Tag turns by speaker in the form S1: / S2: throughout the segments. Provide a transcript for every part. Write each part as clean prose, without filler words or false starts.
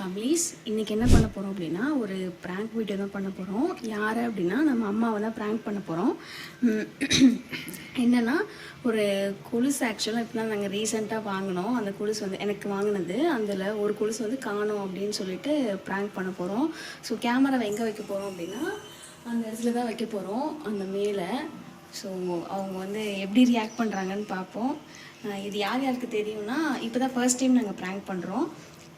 S1: Families இன்றைக்கி என்ன பண்ண போகிறோம் அப்படின்னா ஒரு ப்ராங்க் வீடியோ தான் பண்ண போகிறோம். யார் அப்படின்னா நம்ம அம்மாவை தான் ப்ராங்க் பண்ண போகிறோம். என்னென்னா ஒரு கொலுசு ஆக்சுவலாக இப்போ தான் நாங்கள் ரீசெண்டாக வாங்கினோம். அந்த கொலுசு வந்து எனக்கு வாங்கினது, அதில் ஒரு கொலுசு வந்து காணோம் அப்படின்னு சொல்லிட்டு ப்ராங்க் பண்ண போகிறோம். ஸோ கேமராவை எங்கே வைக்க போகிறோம் அப்படின்னா அந்த இடத்துல தான் வைக்க போகிறோம், அந்த மேலே. ஸோ அவங்க வந்து எப்படி ரியாக்ட் பண்ணுறாங்கன்னு பார்ப்போம். இது யார் யாருக்கு தெரியும்னா, இப்போ தான் ஃபர்ஸ்ட் டைம் நாங்கள் ப்ராங்க் பண்ணுறோம்.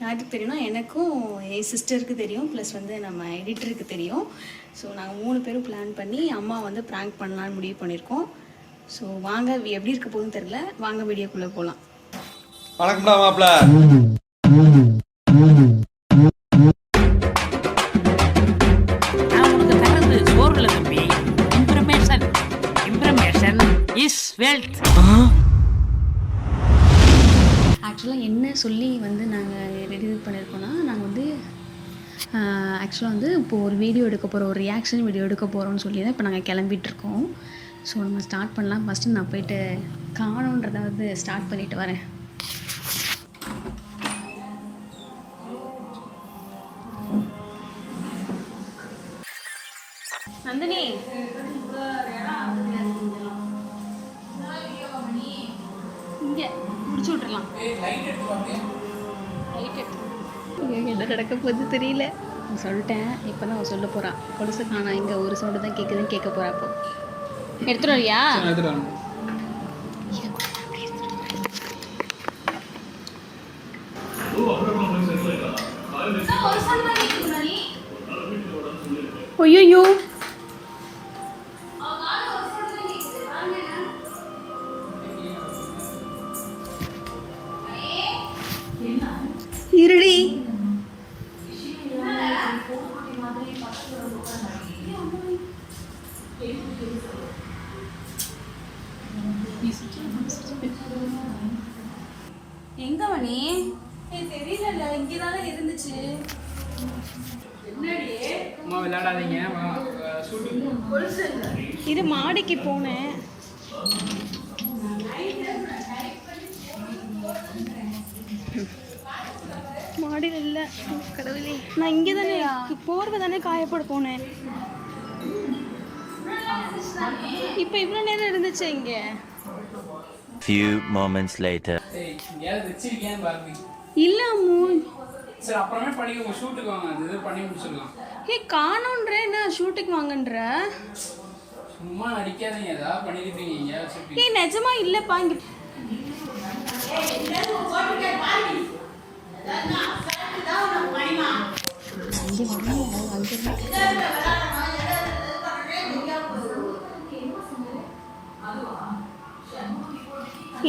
S1: யாருக்கு தெரியும்னா எனக்கும் என் சிஸ்டருக்கு தெரியும், ப்ளஸ் வந்து நம்ம எடிட்டருக்கு தெரியும். ஸோ நாங்கள் 3 பேரும் பிளான் பண்ணி அம்மா வந்து ப்ராங்க் பண்ணலான்னு முடிவு பண்ணியிருக்கோம். ஸோ வாங்க, எப்படி இருக்க போகுதுன்னு தெரியல, வாங்க வீடியோக்குள்ளே போகலாம்.
S2: வணக்கம்டா மாப்பிள்ள.
S3: நான் உனக்கு தரது சோறுல தம்பி. Information is wealth.
S1: ஆக்சுவலாக என்ன சொல்லி வந்து நாங்கள் ரெடி பண்ணியிருக்கோன்னா, நாங்கள் வந்து ஆக்சுவலாக வந்து இப்போது ஒரு வீடியோ எடுக்க போகிறோம், ஒரு ரியாக்ஷன் வீடியோ எடுக்க போகிறோம்னு சொல்லி தான் இப்போ நாங்கள் கிளம்பிகிட்ருக்கோம். ஸோ நம்ம ஸ்டார்ட் பண்ணலாம். ஃபஸ்ட்டு நான் போயிட்டு காணோன்றதை வந்து ஸ்டார்ட் பண்ணிவிட்டு வரேன். நந்தினி, இங்கே முடிச்சு விட்டுறலாம். என்ன நடக்க போகுது தெரியல. சொல்லிட்டேன், இப்போ தான் அவன் சொல்ல போகிறான். கொலுசு காணா, இங்கே ஒரு சவுண்டு தான் கேட்குதுன்னு கேட்க போகிறா. அப்போ எடுத்துட்டு வரியா? ஐயோ, இருடி. எங்க மணி? தெரியல, இங்கதானே இருந்துச்சு.
S4: அம்மா விளையாடாதீங்க.
S1: இது மாடிக்கு போனேன். மாடியில் இல்லை, கடவுளே. நான் இங்கே தானே போர்வை தானே காயப்பட போனேன். இப்போ இவ்வளோ நேரம் இருந்துச்சு இங்கே.
S5: Few moments later.
S1: இல்ல அம்மு,
S4: சரி அப்புறமே பண்ணிக்கோங்க, ஷூட்டுக்கு வாங்க, அது இது பண்ணி முடிச்சிடலாம்.
S1: காணோன்ற என்ன ஷூட்டுக்கு வாங்கன்ற?
S4: சும்மா அடிக்காதீங்க, ஏதாவது பண்ணிருப்பீங்க இங்க வச்சிருப்பீங்க.
S1: நிஜமா இல்லப்பா. இங்க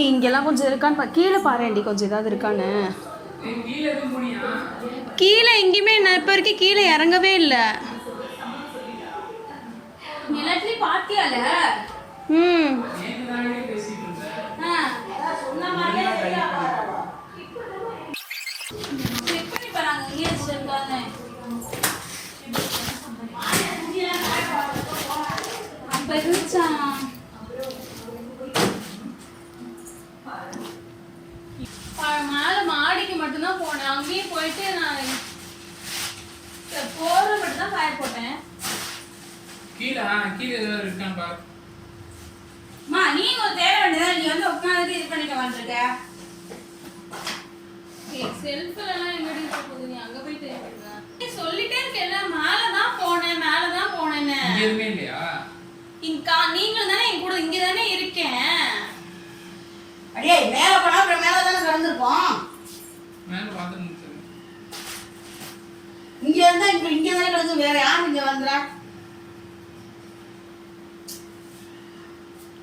S1: இங்கெல்லாம் கொஞ்சம் இருக்கான்னு கீழே பாருண்டி, கொஞ்சம் ஏதாவது இருக்கான்னு. கீழே எங்கேயுமே நான் இப்போ வரைக்கும் கீழே இறங்கவே இல்லை. மேல மாடிக்கு மட்டும்தான் போனேன். அங்கேயும் போயிட்டு நான் போற மட்டும் தான் காய போட்டேன்.
S4: கீழே ஏதாவது இருக்கான்னு பாரு.
S1: நீ ஒரு தேவை வேண்டியதா, நீ வந்து உட்காந்து இது பண்ணிக்க வந்துருக்க. செல்ஃபில் எல்லாம் எங்கடி போகுது, நீ அங்க போய் தேவைப்படுற. நீ சொல்லிட்டே இருக்கல, மேலதான் போனேன்னு.
S4: எதுவுமே இல்லையா?
S1: நீங்களும் தானே என் கூட இங்க தானே இருக்கேன்.
S6: அடே மேல போனா அப்புறம் மேல தானே கடந்திருப்போம்.
S4: மேல பார்த்து முடிச்சு.
S6: இங்க இருந்தா இப்ப இங்க தானே கடந்து, வேற யாரும் இங்க வந்துறா?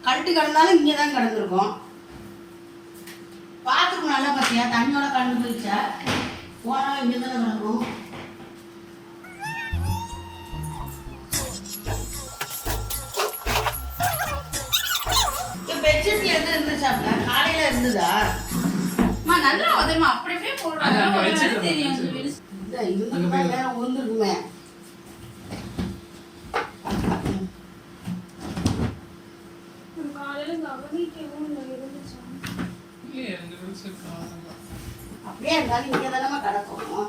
S6: கழட்டு கடந்தாலும் இங்க தான் கடந்திருக்கோம். பாத்துக்கு நல்லா பாத்தியா, தண்ணியோட கலந்து போயிடுச்சா? போனாலும் இங்க தானே கிடக்கும். பெட்ஷீட்ல எது இருந்துச்சாப்ல? காலையில இருந்ததா?
S1: நல்லா உதமா அப்படியே போடுறாங்க. தெரியும்
S6: வேற ஒன்றுக்குமே.
S1: காலையில கவனிக்கவும் இருந்துச்சு.
S6: அப்படியே இருந்தாலும் இங்கே தானே கிடக்கும்.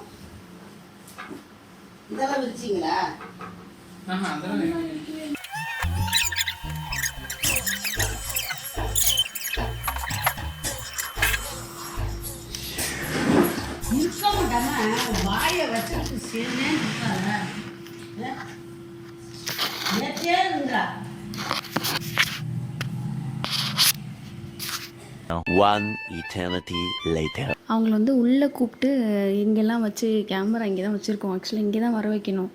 S6: இதெல்லாம் விரிச்சிங்களா?
S4: அதெல்லாம்
S6: இருக்க மாட்டாங்க, வாயை வச்சுட்டு சேர்ந்தே இருக்காங்க. நேற்றே இருந்தா.
S5: One eternity later.
S1: அவங்கள வந்து உள்ளே கூப்பிட்டு இங்கெல்லாம் வச்சு கேமரா இங்கே தான் வச்சுருக்கோம், ஆக்சுவலாக இங்கே தான் வர வைக்கணும்.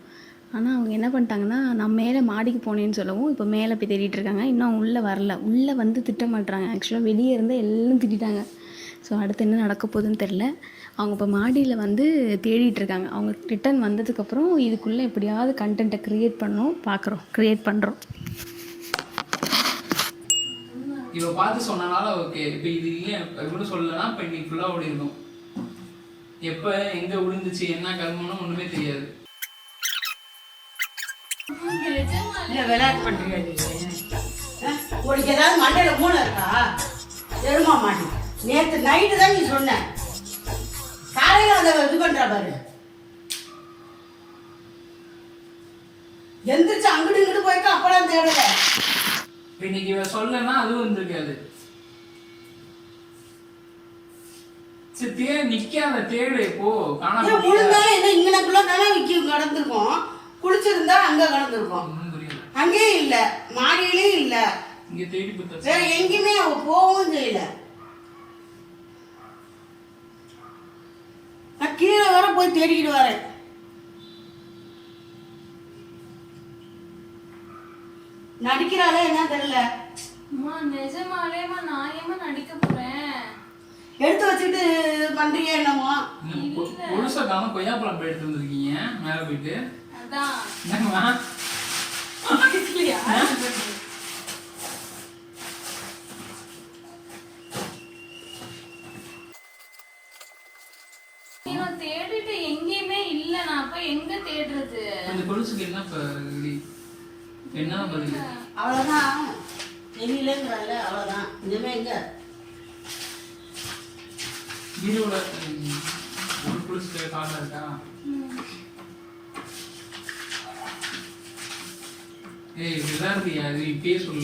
S1: ஆனால் அவங்க என்ன பண்ணிட்டாங்கன்னா, நான் மேலே மாடிக்கு போனேன்னு சொல்லவும் இப்போ மேலே போய் தேடிட்டு இருக்காங்க. இன்னும் அவங்க உள்ளே வரல. உள்ளே வந்து திட்ட மாட்டுறாங்க. ஆக்சுவலாக வெளியே இருந்தால் எல்லாம் திட்டாங்க. ஸோ அடுத்து என்ன நடக்க போகுதுன்னு தெரில. அவங்க இப்போ மாடியில் வந்து தேடிட்டு இருக்காங்க. அவங்க ரிட்டன் வந்ததுக்கப்புறம் இதுக்குள்ளே எப்படியாவது கண்டென்ட்டை க்ரியேட் க்ரியேட் பண்ணுறோம்.
S4: இவ பார்த்து சொன்னனால ஓகே. இப்போ இது இல்லை கூட சொல்லலைன்னா இப்போ இன்னைக்கு ஃபுல்லாக ஓடி இருக்கும். எப்போ எங்கே விழுந்துச்சு என்ன கர்மம்னு ஒன்றுமே தெரியாது.
S6: இல்லை விளையாட்டு பண்ணுறீங்க. உனக்கு ஏதாவது மண்டையில் மூளை இருக்கா? எருமா மாட்டி நேற்று நைட்டு தான் நீ சொன்ன, காலையில் அதை இது பண்ணுற பாரு. எந்திரிச்சு அங்கிட்டு இங்கிட்டு போயிருக்க அப்பெல்லாம் தேடலை.
S4: இன்னைக்கு இவ சொல்லனா அதுவும் வந்திருக்காது. சரி நிக்காத தேடு போ. காணாம
S6: முழுந்தாலும் என்ன இங்கனக்குள்ள தானே கடந்திருக்கோம். குளிச்சிருந்தா அங்க கடந்திருக்கோம். அங்கே இல்ல, மாடியிலயும் இல்ல,
S4: இங்க தேடி பார்த்தா
S6: வேற எங்கேயுமே அவ போகவும் செய்யல. நான் கீழே வர போய் தேடிக்கிட்டு வரேன். நடிக்கிறாளே என்ன தெரியல.
S1: நிஜமாலேமா நான் ஏமா நடிக்க போறேன்?
S6: எடுத்து வச்சுட்டு பண்றீங்க என்னமோ.
S4: முழுசா காம கொய்யாப்பழம் போய் எடுத்து வந்திருக்கீங்க மேல போயிட்டு.
S1: அதான்
S4: என்னங்கம்மா
S1: நான் தேடிட்டு எங்கேயுமே இல்ல. நான் அப்ப எங்க தேடுறது?
S4: அந்த கொலுசுக்கு என்ன என்ன பதில்?
S6: அவ்வளவுதான் தெரியலங்கிறால, அவ்வளவுதான். இனிமே எங்க
S4: வீடியோட ஒரு கொலுசு கார்டா இருக்கா? ஏய் விளையாடுறியா? அது இப்பயே சொல்லு.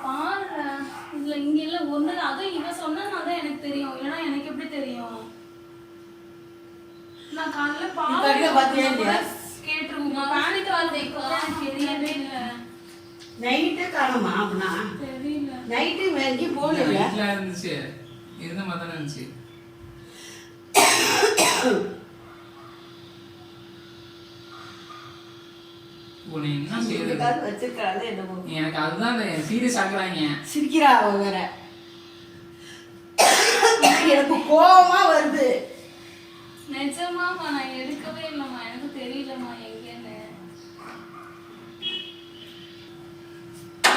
S1: பாரு இதுல இங்க இல்ல ஒண்ணு. அதுவும் இவ சொன்னதான் எனக்கு தெரியும். ஏன்னா எனக்கு எப்படி தெரியும்? நான் காலைல கேட்டுருவோமா பாடிட்டு தெரியவே இல்லை.
S6: நைட்டு காணுமா? அப்படின்னா
S1: தெரியல.
S6: நைட்டு வேங்கி போகல.
S4: வீட்டுல இருந்துச்சு, இருந்த மாதிரி தானே இருந்துச்சு. உன்னை என்ன செய்யறது?
S6: வச்சிருக்காது என்னமோ.
S4: எனக்கு அதுதான் சீரியஸ் ஆக்குறாங்க.
S6: சிரிக்கிறா அவ வேற. எனக்கு கோபமா வருது.
S1: நிஜமாமா நான் எடுக்கவே இல்லம்மா. எனக்கு தெரியலம்மா எங்கன்னு.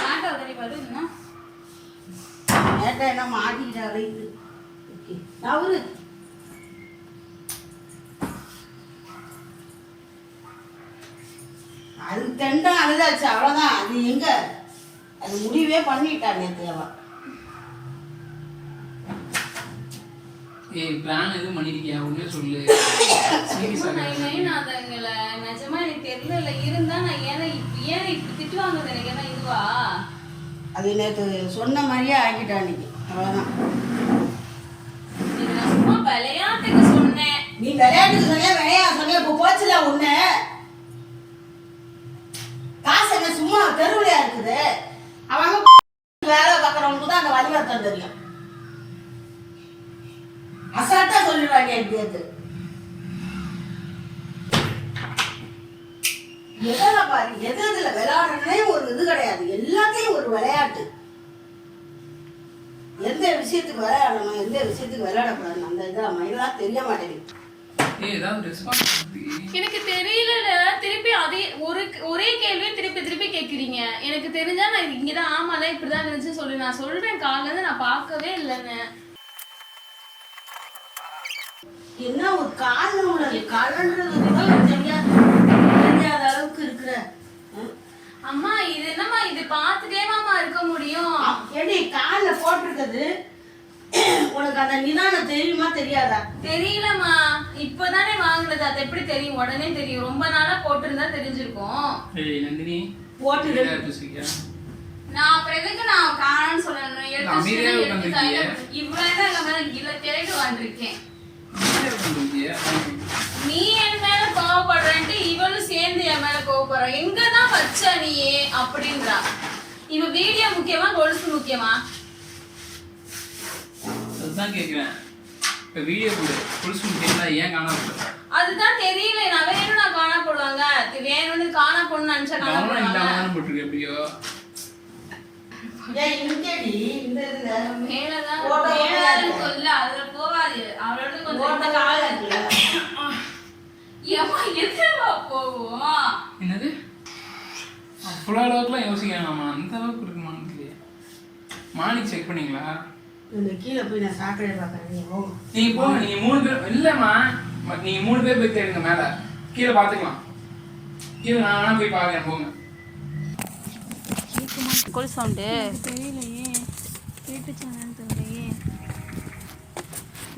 S1: ஆட்டோ தடி வருதுன்னா
S6: ஏட்டா என்ன மாட்டிக்கிட்டா அழைத்து தவறு. அது தெண்டா அழுதாச்சு, அவ்வளவுதான். அது எங்க அது முடிவே பண்ணிட்டா நேற்று அவ.
S4: ஏய் பிளான் எதுவும் பண்ணிருக்கியா? ஒண்ணே சொல்லு. சீரியஸா
S1: அதங்கள நிஜமா எனக்கு தெரியல. இருந்தா நான் ஏன் இப்படி திட்டுவாங்க எனக்கு? என்ன இதுவா?
S6: அது நேற்று சொன்ன மாதிரியே ஆக்கிட்டா அன்னைக்கு, அவ்வளவுதான்.
S1: நான் சும்மா விளையாட்டுக்கு சொன்னேன்.
S6: நீ விளையாட்டுக்கு சொன்னியா விளையா சொன்னியா? இப்போ போச்சுல ஒண்ணு. காசு என்ன சும்மா தெருவிலையா இருக்குது? அவங்க வேலை பார்க்கறவங்களுக்கு தான் அந்த வழிவர்த்தம் தெரியும். அசால்ட்டா சொல்லிடுவாங்க எப்படியாது. எதில் பாரு, எதுல விளையாடுறே ஒரு இது கிடையாது. எல்லாத்தையும் ஒரு விளையாட்டு. எந்த விஷயத்துக்கு விளையாடணும், எந்த விஷயத்துக்கு விளையாடக்கூடாது, அந்த இதை மயிலாம் தெரிய மாட்டேங்குது.
S1: எனக்கு தெரியல. திருப்பி அதே ஒரே கேள்வியை திருப்பி கேக்குறீங்க. எனக்கு தெரிஞ்சா நான் இங்கதான் ஆமால இப்படிதான் இருந்துச்சு சொல்லி நான் சொல்றேன். காலைல இருந்து நான் பார்க்கவே இல்லைன்னு.
S6: என்ன ஒரு காரணம் உள்ளது. கலன்றது தெரியாத அளவுக்கு இருக்கிற
S1: அம்மா. இது என்னம்மா? இது பார்த்துட்டே மாமா இருக்க முடியும்?
S6: எப்படி காலில் போட்டிருக்கிறது உனக்கு அந்த நிதானம் தெரியுமா தெரியாதா?
S1: தெரியலம்மா, இப்பதானே வாங்குனது, அது எப்படி தெரியும்? உடனே தெரியும். ரொம்ப நாளா போட்டிருந்தா தெரிஞ்சிருக்கும்.
S4: ஏய் நந்தினி
S6: போட்டு
S1: நான் அப்புறம் எதுக்கு நான் காணோம்னு சொல்லணும்?
S4: அமைதியா உட்கார்ந்திருக்கியே.
S1: இவ்வளவு தான் எங்க மேல இல்ல தேடி வந்திருக்கேன். நீ என் மேல கோவப்படுறேன்ட்டு இவளும் சேர்ந்து என் மேல கோவப்படுற. எங்கதான் வச்ச நீ அப்படின்றா. இவ வீடியோ முக்கியமா கொலுசு முக்கியமா?
S4: அதுதான் கேக்குறேன். இப்ப வீடியோ கொலுசு முக்கியமா ஏன் காணாம போற?
S1: அதுதான் தெரியல. நான் வேணும் நான் காணா போடுவாங்க. வேணும்னு காணா போடணும்னு நினைச்சா காணா போடுவாங்க.
S4: போட்டுருக்கு எப்படியோ.
S6: ஏய் இங்கடி இந்த இதுல
S1: மேலதான்
S6: போட்டோ
S1: மேலதான் சொல்ல, அதுல போகாது. அவளோட கொஞ்சம் இந்த கால இருக்குல்ல. ஏமா எதுவா போவோம்?
S4: என்னது அவ்வளோ அளவுக்குலாம் யோசிக்கலாமா? அந்த அளவுக்கு இருக்குமான்னு தெரியல. மார்னிங் செக் பண்ணீங்களா?
S6: இந்த கீழே போய் நான் சாக்கடை பார்க்கறேன். நீ போங்க.
S4: நீங்க போங்க. நீங்க 3 பேர் இல்லம்மா, நீங்க 3 பேர் போய் தேடுங்க. மேல கீழே பாத்துக்கலாம். கீழே நான் வேணா போய் பாக்குறேன். போங்க.
S1: கொலுசு சவுண்டு தெரியலையே, கேட்டுச்சானு தெரியலையே.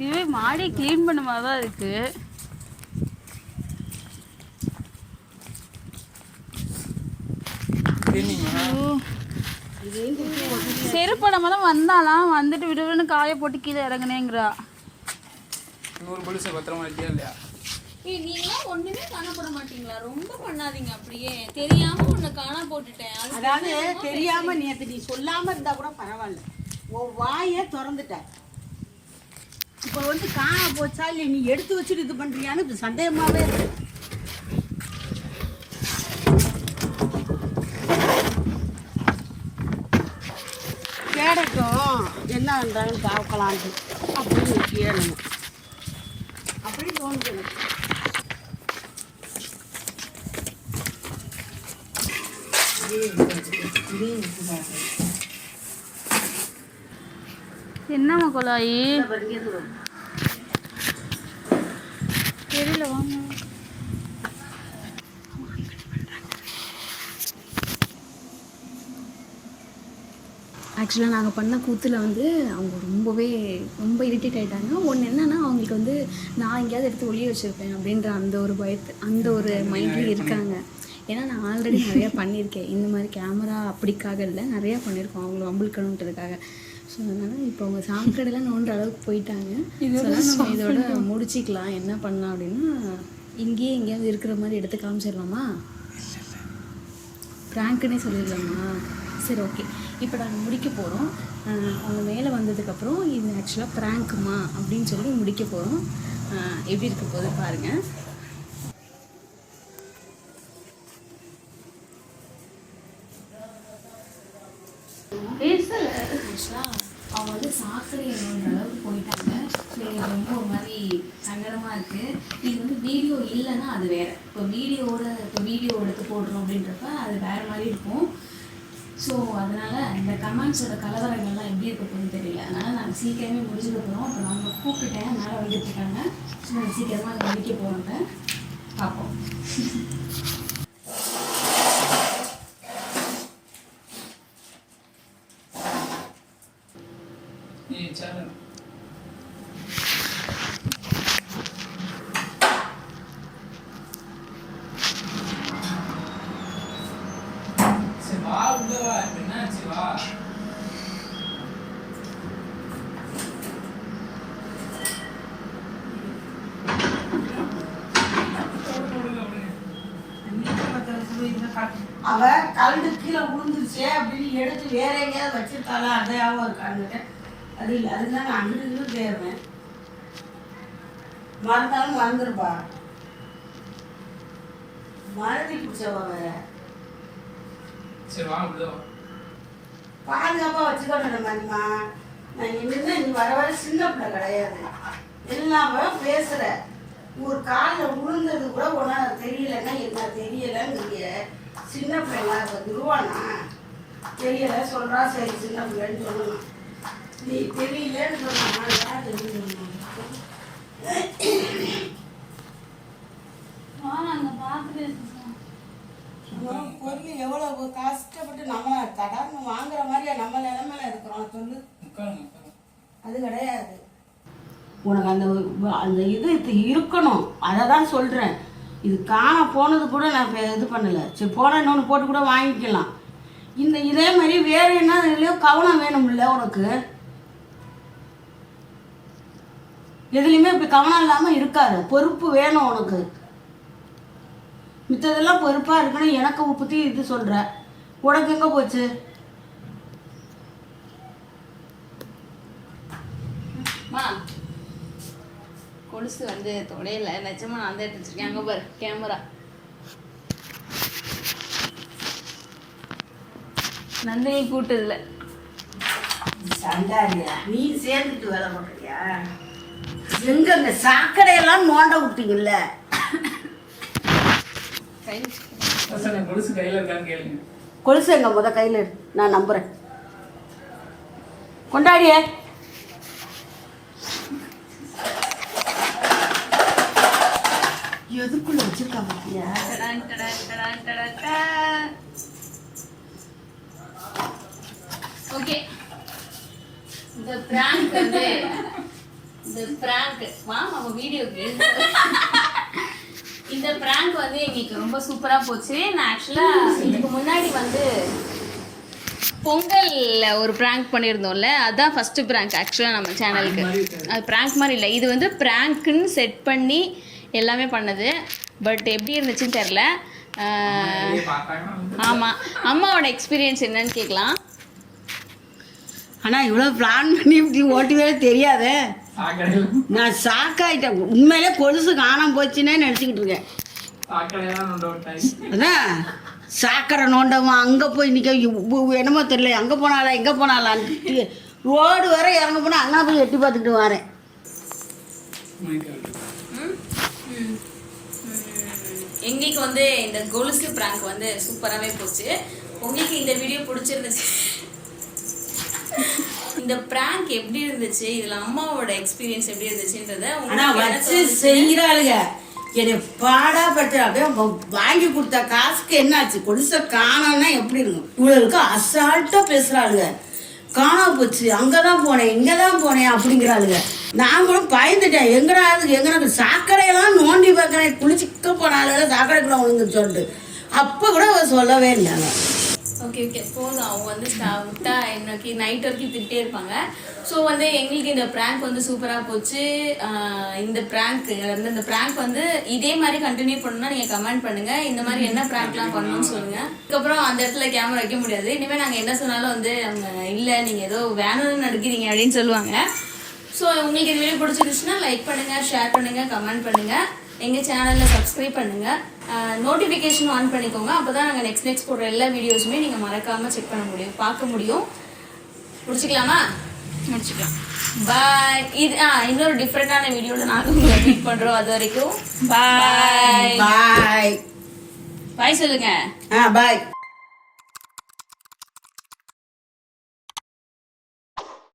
S1: இதுவே மாடி க்ளீன் பண்ண மாதிரி தான் இருக்கு. செருப்படாம தான் வந்தாலாம். வந்துட்டு விடுவின்னு காய போட்டு கீழே இறங்குனேங்கிறா.
S4: 100 கொலுசை பத்திரமா வச்சியா இல்லையா?
S1: நீங்களாம் ஒண்ணுமே காணப்பட மாட்டீங்களா? ரொம்ப பண்ணாதீங்க. அப்படியே தெரியாம உன்னை காணா போட்டுட்டேன்.
S6: அதாவது தெரியாம நேத்து நீ சொல்லாம இருந்தா கூட பரவாயில்ல. உன் வாயை திறந்துட்ட. இப்போ வந்து காணா போச்சா இல்லை நீ எடுத்து வச்சுட்டு இது பண்றியான்னு இது சந்தேகமாவே இருக்கு. கேடட்டும் என்ன பண்றாங்கன்னு பார்க்கலான்ட்டு அப்படின்னு கேளணும். அப்படி தோணுது எனக்கு.
S1: என்னம்மா கொலாயி? தெரியல, வாங்க. ஆக்சுவலாக நாங்கள் பண்ண கூத்தில் வந்து அவங்க ரொம்ப இரிட்டேட் ஆகிட்டாங்க. ஒன்று என்னென்னா, அவங்களுக்கு வந்து நான் எங்கேயாவது எடுத்து ஒளிய வச்சுருப்பேன் அப்படின்ற அந்த ஒரு மைண்ட்லேயே இருக்காங்க. ஏன்னா நான் ஆல்ரெடி நிறையா பண்ணியிருக்கேன் இந்த மாதிரி. கேமரா அப்படிக்காக இல்லை, நிறையா பண்ணியிருக்கோம் அவங்கள வம்பிழுக்கணுன்றதுக்காக. ஸோ அதனால் இப்போ அவங்க சாக்கடையெல்லாம் நோண்டுற அளவுக்கு போயிட்டாங்க. நம்ம இதோட முடிச்சிக்கலாம். என்ன பண்ணலாம் அப்படின்னா, இங்கேயே எங்கேயாவது இருக்கிற மாதிரி எடுத்து காமிச்சிடலாமா? ப்ராங்க்குன்னே சொல்லிடலாமா? சரி, ஓகே. இப்போ நாங்கள் முடிக்க போகிறோம். அவங்க மேலே வந்ததுக்கப்புறம் இது ஆக்சுவலாக ப்ராங்க்குமா அப்படின்னு சொல்லி முடிக்க போகிறோம். எப்படி இருக்க போது பாருங்கள். ஆக்சுவலாக அவங்க வந்து சாக்கடைன்ற அளவுக்கு போயிட்டாங்க. ஸோ எனக்கு ரொம்ப ஒரு மாதிரி சங்கடமாக இருக்குது. இது வந்து வீடியோ இல்லைன்னா அது வேறு. இப்போ வீடியோ எடுத்து போடுறோம் அப்படின்றப்ப அது வேறு மாதிரி இருக்கும். ஸோ அதனால் இந்த கமெண்ட்ஸோட கலவரங்கள்லாம் எப்படி இருக்க போகுதுன்னு தெரியல. அதனால் நாங்கள் சீக்கிரமே முடிச்சுக்க போகிறோம். இப்போ நாங்கள் கூப்பிட்டேன், மேலே வந்துட்டுருக்காங்க. ஸோ நாங்கள் சீக்கிரமாக அதை முடிக்க போகிறோங்க. பார்ப்போம்.
S6: அவ கலந்து கீழே விழுந்துருச்சே அப்படின்னு எடுத்து வேற எங்கேயாவது வச்சிருக்காளா அதையாவும் இருக்கான்னு. அது இல்லை, அதுதான் நான் அங்கிட்டு தேடுவேன். மறந்தாலும் மறந்துருப்பா. மறதி பிடிச்சவ வேற. பாதுகாப்பா வச்சுக்கணும் மாதிரிமா. நான் என்னன்னா நீ வர சின்ன பிள்ளை கிடையாது. எல்லாமே பேசுற. ஒரு காலில் விழுந்தது கூட ஒன்றா தெரியலன்னா என்ன தெரியலங்கிறிய. சின்ன பிள்ளைங்களா துருவானா தெரியல சொல்கிறா. சரி சின்ன பிள்ளைன்னு சொல்லணும். நீ தெரியலன்னு சொன்னா தெரிஞ்சு பொருள் எவ்வளவு கஷ்டப்பட்டு நம்ம தடான்னு வாங்குற மாதிரியா நம்ம நிலைமையில இருக்கிறோம் சொல்லு. அது கிடையாது. உனக்கு அந்த அந்த இது இருக்கணும், அதை தான் சொல்கிறேன். இது காண போனது கூட நான் இது பண்ணலை. சரி போனால் இன்னொன்று போட்டு கூட வாங்கிக்கலாம். இதே மாதிரி வேறு என்ன இதுலையோ கவனம் வேணும்ல உனக்கு. எதுலேயுமே இப்படி கவனம் இல்லாமல் இருக்காது. பொறுப்பு வேணும் உனக்கு. மித்ததெல்லாம் பொறுப்பாக இருக்குன்னு எனக்கு பற்றி இது சொல்கிற. உனக்கு எங்கே போச்சு?
S1: கொலுசு வந்து தொடையில நிஜமா நான் தான் எடுத்து வச்சிருக்கேன். அங்கே பாரு கேமரா. நந்தினி கூட்டதுல
S6: சண்டாரியா நீ சேர்ந்துட்டு வேலை பண்ணுறியா? எங்க இந்த சாக்கடையெல்லாம் நோண்ட விட்டீங்கல்ல.
S4: கொலுசு கையில இருக்கான்னு கேளுங்க.
S6: கொலுசு எங்க கையில் நான் நம்புறேன். கொண்டாடியே எதுக்குள்ள வச்சிருக்கா பாத்தியா?
S1: ஓகே, இந்த பிராங்க் வந்து நம்ம வீடியோக்கு இந்த பிராங்க் வந்து எங்களுக்கு ரொம்ப சூப்பரா போச்சு. நான் ஆக்சுவலா இதுக்கு முன்னாடி வந்து பொங்கல்ல ஒரு பிராங்க் பண்ணியிருந்தோம்ல, அதுதான் ஃபர்ஸ்ட் பிராங்க் ஆக்சுவலாக நம்ம சேனலுக்கு. அது பிராங்க் மாதிரி இல்லை, இது வந்து பிராங்க்குன்னு செட் பண்ணி எல்லாமே பண்ணது. பட் எப்படி இருந்துச்சுன்னு தெரில. ஆமாம், அம்மாவோட எக்ஸ்பீரியன்ஸ் என்னன்னு கேட்கலாம்.
S6: ஆனால் இவ்வளோ பிளான் பண்ணி இப்படி ஓட்டுவே தெரியாதே. நான் ஷாக்காயிட்டேன். உண்மையிலே கொலுசு காணாம போச்சுன்னே நினச்சிக்கிட்டு இருக்கேன். அதான் சாக்கடை நோண்டவன் அங்கே போய் நிற்க என்னமோ தெரியல, அங்கே போனாலா எங்கே போனாலான்ட்டு ரோடு வர இறங்க போனால் அங்கே போய் எட்டி பார்த்துக்கிட்டு வரேன்.
S1: எங்களுக்கு வந்து இந்த கொலுசு பிராங்க் வந்து சூப்பராகவே போச்சு. உங்களுக்கு இந்த வீடியோ பிடிச்சிருந்துச்சு, இந்த பிராங்க் எப்படி இருந்துச்சு, இதுல அம்மாவோட எக்ஸ்பீரியன்ஸ் எப்படி இருந்துச்சுன்றத
S6: வச்சு செய்யறாளுங்க. என்னை பாடா பட்டு அப்படியே வாங்கி கொடுத்த காசுக்கு என்னாச்சு? கொலுசை காணோம்னா எப்படி இருக்கும்? இவ்வளவுக்கு அசால்ட்டா பேசுறாளுங்க. காணா போச்சு, அங்கதான் போனேன் இங்கதான் போனேன் அப்படிங்கிறாளுங்க. நாங்களும் பயந்துட்டேன். எங்கடா எங்க சாக்கடையெல்லாம் நோண்டி பார்க்கறேன், குளிச்சுக்க போனால சாக்கடைக்குள்ள விழுந்து சொல்லிட்டு அப்ப கூட அவ சொல்லவே இல்லைங்க.
S1: ஓகே ஓகே போதும். அவங்க வந்து விட்டா இன்னைக்கு நைட் வரைக்கும் திட்டே இருப்பாங்க. ஸோ வந்து எங்களுக்கு இந்த ப்ராங்க் வந்து சூப்பராக போச்சு. இந்த ப்ராங்க் வந்து இதே மாதிரி கண்டினியூ பண்ணணும்னா நீங்கள் கமெண்ட் பண்ணுங்கள். இந்த மாதிரி என்ன ப்ராங்க்லாம் பண்ணணும்னு சொல்லுங்கள். அதுக்கப்புறம் அந்த இடத்துல கேமரா வைக்க முடியாது. இனிமேல் நாங்கள் என்ன சொன்னாலும் வந்து அவங்க இல்லை நீங்கள் ஏதோ வேணும்னு நடிக்கிறீங்க அப்படின்னு சொல்லுவாங்க. ஸோ உங்களுக்கு இது வீடியோ பிடிச்சிருந்துச்சுன்னா லைக் பண்ணுங்கள், ஷேர் பண்ணுங்கள், கமெண்ட் பண்ணுங்கள். எங்கள் சேனலில் சப்ஸ்கிரைப் பண்ணுங்கள், நோட்டிஃபிகேஷன் ஆன் பண்ணிக்கோங்க. அப்போ தான் நாங்கள் நெக்ஸ்ட் போடுற எல்லா வீடியோஸுமே நீங்கள் மறக்காமல் செக் பண்ண முடியும், பார்க்க முடியும். முடிச்சுக்கலாமா? முடிச்சுக்கலாம். பாய். இது இன்னொரு டிஃப்ரெண்டான வீடியோவில் நாங்கள் உங்களை மீட் பண்ணுறோம். அது வரைக்கும் பாய்.
S6: பாய்
S1: பாய் சொல்லுங்கள்.
S6: பாய்.